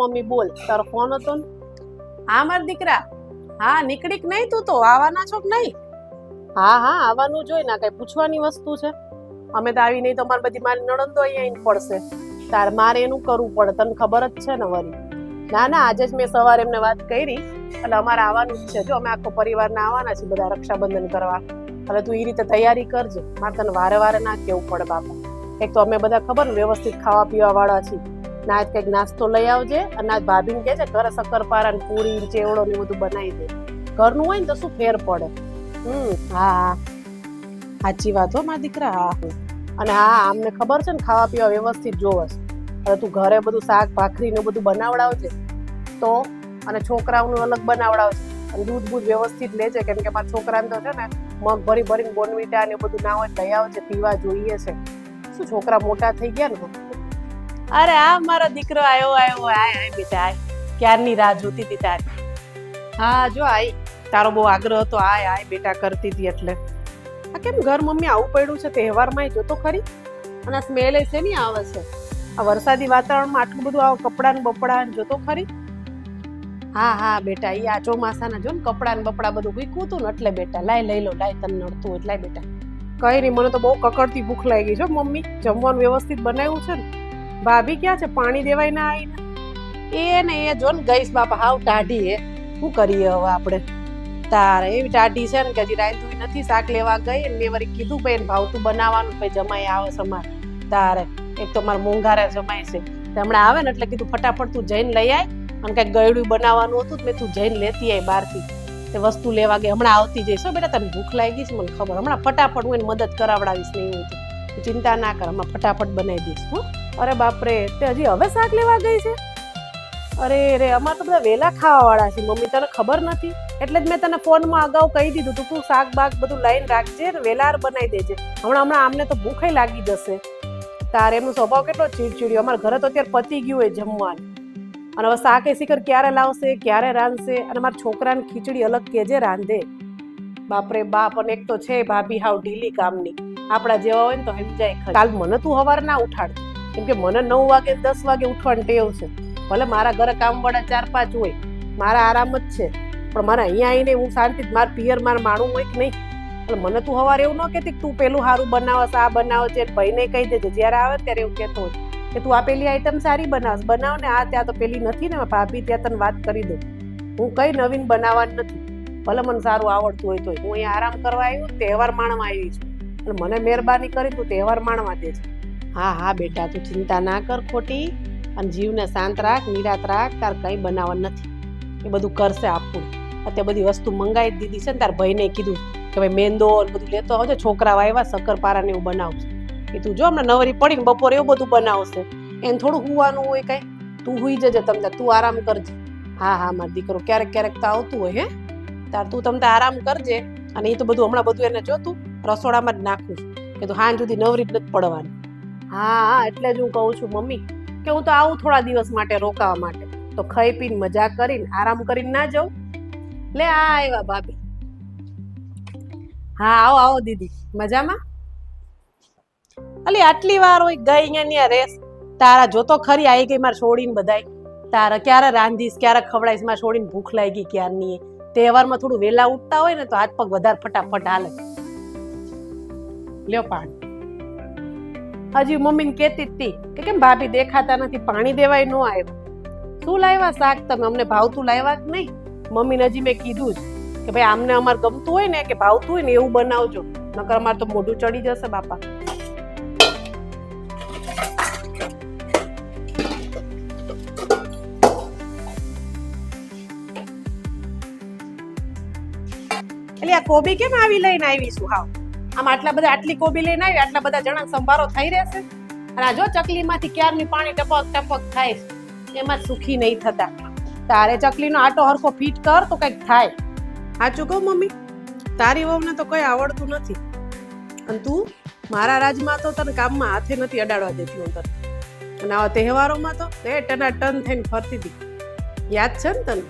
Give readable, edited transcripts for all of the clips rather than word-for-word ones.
Mummy બોલ, તારો phone હતો ને? હા મારા દીકરા, હા નીકળી કે નહીં? તું તો આવવાના છો કે નહીં? હા હા આવવાનું જોઈ ના, કઈ પૂછવાની વસ્તુ છે? અમે તો આવી નહીં તો અમારી બધી મારી નણંદો અહીંયા પડશે. તાર મારે એનું કરવું પડે, તને ખબર જ છે ને વળી. ના ના, આજે જ મેં સવારે એમને વાત કરી, એટલે અમારે આવવાનું જ છે. જો અમે આખો પરિવારના આવવાના છીએ બધા રક્ષાબંધન કરવા. એટલે તું એ રીતે તૈયારી કરજે. મારે તને વારે વારે ના કેવું પડે બાપા. એક તો અમે બધા ખબર ને વ્યવસ્થિત ખાવા પીવા વાળા છીએ. ના કંઈક નાસ્તો લઈ આવજે, અને આજ ભાભીને કહે છે ઘરે શક્કરપારા ને પૂરી ચેવડો ને બધું બનાવી દે. ઘરનું હોય ને તો શું ફેર પડે. હા હા સાચી વાત હો મારા દીકરા. હા અને હા અમને ખબર છે ને ખાવા પીવા વ્યવસ્થિત જોવસ. હવે તું ઘરે બધું શાક ભાખરી ને બધું બનાવડાવજે તો, અને છોકરાઓનું અલગ બનાવડાવજે. અને દૂધ બૂધ વ્યવસ્થિત લેજે, કેમ કે મારા છોકરાને તો છે ને મગ ભરી ભરીને બોનવીટા ને બધું ના હોય લઈ આવજે, પીવા જોઈએ છે. શું છોકરા મોટા થઈ ગયા ને. અરે આ મારો દીકરો આવ્યો આવ્યો. આય બેટા આય, ક્યારની રાહ જોતી હતી તારી. હા જો આય, તારો બહુ આગ્રહ હતો આય આય બેટા કરતી હતી એટલે. આ કેમ ઘર મમ્મી આવું પડ્યું છે તહેવારમાં? જોતો ખરી. અને આ સ્મેલ છે ને આવે છે આ વરસાદી વાતાવરણમાં આટલું બધું આ કપડા ને બપડા જોતો ખરી. હા હા બેટા, ઈ આ ચોમાસાના જો ને કપડા ને બપડા બધું વીકવું હતું ને એટલે બેટા લાય લઈ લો, લાય તને નડતું એટલે બેટા. કઈ નહીં, મને તો બહુ કકડતી ભૂખ લાગી છે મમ્મી. જમવાનું વ્યવસ્થિત બનાવ્યું છે ને? ભાભી ક્યાં છે? પાણી દેવાય ના આવી એ ને એ જો ને ગઈશ બાપા, હાવ ટાઢી હે. શું કરીએ હવે આપણે? તારે એવી ટાઢી છે ને કે હજી રાંધું નથી. શાક લેવા ગઈ ને મેં વળી કીધું ભાઈ ભાવતું બનાવવાનું, ભાઈ જમાઈ આવે છે અમારે. તારે એક તો મારા મોંઘારે જમાઈ છે, હમણાં આવે ને એટલે કીધું ફટાફટ તું જઈને લઈ આય. અને કઈક ગળ્યું બનાવવાનું હતું મેં, તું જઈને લેતી આય બહારથી. તે વસ્તુ લેવા ગઈ, હમણાં આવતી જઈશ. બેટા તને ભૂખ લાગી છે મને ખબર, હમણાં ફટાફટ હું એને મદદ કરાવડાવીશ. નહીં હોય તો ચિંતા ના કર, હમણાં ફટાફટ બનાવી દઈશ. અરે બાપરે, તે હજી હવે શાક લેવા ગઈ છે? અરે રે, અમારે તો બધા વેલા ખાવા વાળા છે મમ્મી, તને ખબર નથી? એટલે જ મેં તને ફોનમાં અગાઉ કહી દીધું તું શાક બાક બધું લઈને રાખજે ને વેલાર બનાવી દેજે. હમણાં આમને તો ભૂખે લાગી જશે. તારે એમનો સ્વભાવ કેટલો ચીડચીડ્યો. અમારા ઘરે તો અત્યારે પતી ગયું હોય જમવાનું. અને હવે શાક એ શીખર ક્યારે લાવશે, ક્યારે રાંધશે. અને મારા છોકરાને ખીચડી અલગ કેજે રાંધે. બાપરે બાપ. અને એક તો છે ભાભી હાવ ઢીલી કામની. આપડા જેવા હોય ને તો સમજાય. કાલ મને તું સવારે ના ઉઠાડ, કેમ કે મને 9 વાગે 10 વાગે ઉઠવાની ટેવ છે. ભલે મારા ઘરે કામ વાળા 4-5 હોય, મારા આરામ જ છે. પણ મારે અહીંયા આવીને હું શાંતિ, મારા પિયર મારે માણું હોય કે નહીં. એટલે મને તું સવારે એવું ન કહેતી તું પેલું સારું બનાવસ, આ બનાવે છે. ભાઈને કહી દેજે જ્યારે આવે ત્યારે એવું કહેતો હોય કે તું આ પેલી આઈટમ સારી બનાવસ, બનાવ ને. આ ત્યાં તો પેલી નથી ને ભાભી, ત્યાં તને વાત કરી દઉં. હું કઈ નવીન બનાવવાની નથી. ભલે મને સારું આવડતું હોય તો. હું અહીંયા આરામ કરવા આવ્યું, તહેવાર માણવા આવી છું. એટલે મને મહેરબાની કરી તું તહેવાર માણવા દે છે. હા હા બેટા, તું ચિંતા ના કર ખોટી. અને જીવને શાંત રાખ, નિરાત રાખ. તાર કઈ બનાવવાનું નથી, એ બધું કરશે આપણું. અત્યારે બધી વસ્તુ મંગાવી દીધી છે ને. તાર ભાઈને કીધું કે ભાઈ મેંદો બધું લેતો આવજે, છોકરાઓ આવ્યા શક્કરપારા ને એવું બનાવશે. એ તું જો હમણાં નવરી પડીને બપોરે એવું બધું બનાવશે. એને થોડું હુવાનું હોય કઈ. તું હુઈ જજે તમને, તું આરામ કરજે. હા હા મારો દીકરો, ક્યારેક ક્યારેક તો આવતું હોય હે. તાર તું તમને આરામ કરજે. અને એ તો બધું હમણાં બધું એને જોતું રસોડામાં જ નાખું કે તું હાંજ સુધી નવરી જ નથી પડવાની. હા હા એટલે જ હું કહું છું મમ્મી કે હું તો આવું થોડા દિવસ માટે રોકાવા માટે, તો ખાઈ પીને મજા કરીને આરામ કરીને ના જાઉં. લે આ આવ્યા ભાભી. હા આવો આવો દીદી, મજામાં? અલી આટલી વાર હોય ગઈ અહીંયા રેસ. તારા જોતો ખરી આવી ગઈ મારે છોડીને બધાય. તારા ક્યારે રાંધીશ, ક્યારે ખવડાવીશ? મારે છોડીને ભૂખ લાગી ક્યારની. તહેવારમાં થોડું વેલા ઉઠતા હોય ને તો હાથ પગ વધારે ફટાફટ હાલે. લ્યો પાણી. હજી મમ્મીને કહેતી હતી કે કેમ ભાભી દેખાતા નથી, પાણી દેવાય ન આવ્યું. શું લાવ્યા શાક તમે? અમને ભાવતું લાવ્યા કે નહીં? મમ્મીને હજી મેં કીધું જ કે ભાઈ આમને અમારે ગમતું હોય ને, કે ભાવતું હોય ને એવું બનાવજો, નકર અમારે તો મોઢું ચડી જશે બાપા. એટલે આ કોબી કેમ આવી લઈને આવીશું? હાવ આમ આટલા બધા આટલી કોબી લઈને આવી, આટલા બધા જણા સંભારો થઈ રહેશે? અને આ જો ચકલીમાંથી ક્યારની પાણી ટપક ટપક થાય, એમાં સુખી નહીં થતા. તારે ચકલીનો આટો હરખો ફીટ કર તો કઈક થાય. સાચું કહું મમ્મી, તારી વહુને તો કઈ આવડતું નથી. અને તું મારા રાજમાં તો તને કામમાં હાથે નથી અડાડવા દેતી હું તને. અને આવા તહેવારોમાં તો એ ટના ટન થઈને ફરતી હતી, યાદ છે ને તને?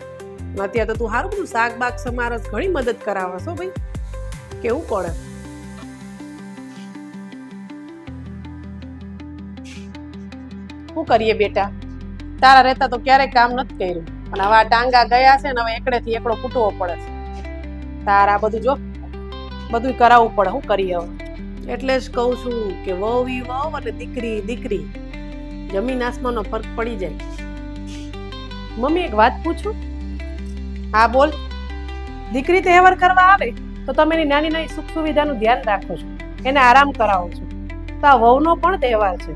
અત્યારે તો તું સારું બધું શાક બાક સમારસ, ઘણી મદદ કરાવસ હો ભાઈ. કેવું પડે. શું કરીએ બેટા, તારા રહેતા તો ક્યારેય કામ નથી કર્યું, પણ હવે આ ટાંગા ગયા છે ને હવે એકડેથી એકડો કૂટવો પડે છે. તારા બધું જો બધું કરાવવું પડે, શું કરીએ હવે? એટલે જ કહું છું કે વહુ ઈ વહુ અને દીકરી દીકરી, જમીન આસમાનનો ફરક પડી જાય. મમ્મી એક વાત પૂછું? હા બોલ. દીકરી તહેવાર કરવા આવે તો તમે એની નાની નાની સુખ સુવિધાનું ધ્યાન રાખો છો, એને આરામ કરાવો છો. તો આ વહુનો પણ તહેવાર છે.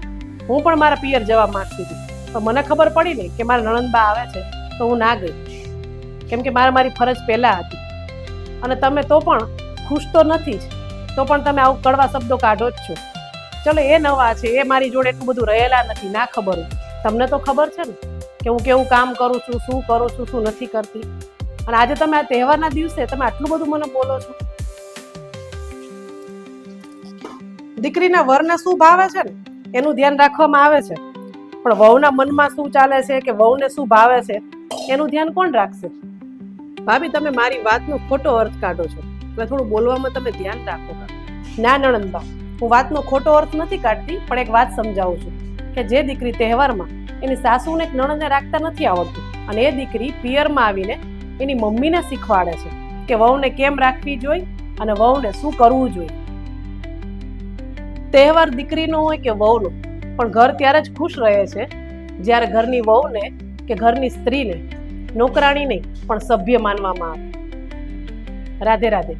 હું પણ મારા પિયર જવા માંગતી હતી, તો મને ખબર પડી ને કે મારા નણંદબા આવે છે તો હું ના ગઈ, કેમ કે મારી ફરજ પહેલા હતી. અને તમે તો પણ ખુશ તો નથી જ, તો પણ તમે આવું કડવા શબ્દો કાઢો જ છો. ચલો એ નવા છે, એ મારી જોડે એટલું બધું રહેલા નથી, ના ખબર હોય. તમને તો ખબર છે ને કે હું કેવું કામ કરું છું, શું કરું છું, શું નથી કરતી. અને આજે તમે આ તહેવારના દિવસે તમે આટલું બધું મને બોલો છો. દીકરીના વરને શું ભાવે છે ને એનું ધ્યાન રાખવામાં આવે છે, પણ વહુના મનમાં શું ચાલે છે કે વહુને શું ભાવે છે એનું ધ્યાન કોણ રાખશે? ભાભી, તમે મારી વાતનો ખોટો અર્થ કાઢો છો, એટલે થોડું બોલવામાં તમે ધ્યાન રાખો. ના નણંદબા, હું વાતનો ખોટો અર્થ નથી કાઢતી, પણ એક વાત સમજાવું છું કે જે દીકરી તહેવારમાં એની સાસુને નણંદને રાખતા નથી આવડતું, અને એ દીકરી પિયરમાં આવીને એની મમ્મીને શીખવાડે છે કે વહુને કેમ રાખવી જોઈએ અને વહુને શું કરવું જોઈએ. તહેવાર દીકરીનો હોય કે વહુનો, પણ ઘર ત્યારે જ ખુશ રહે છે જ્યારે ઘરની વહુને કે ઘરની સ્ત્રીને નોકરાણી નહીં પણ સભ્ય માનવામાં આવે. રાધે રાધે.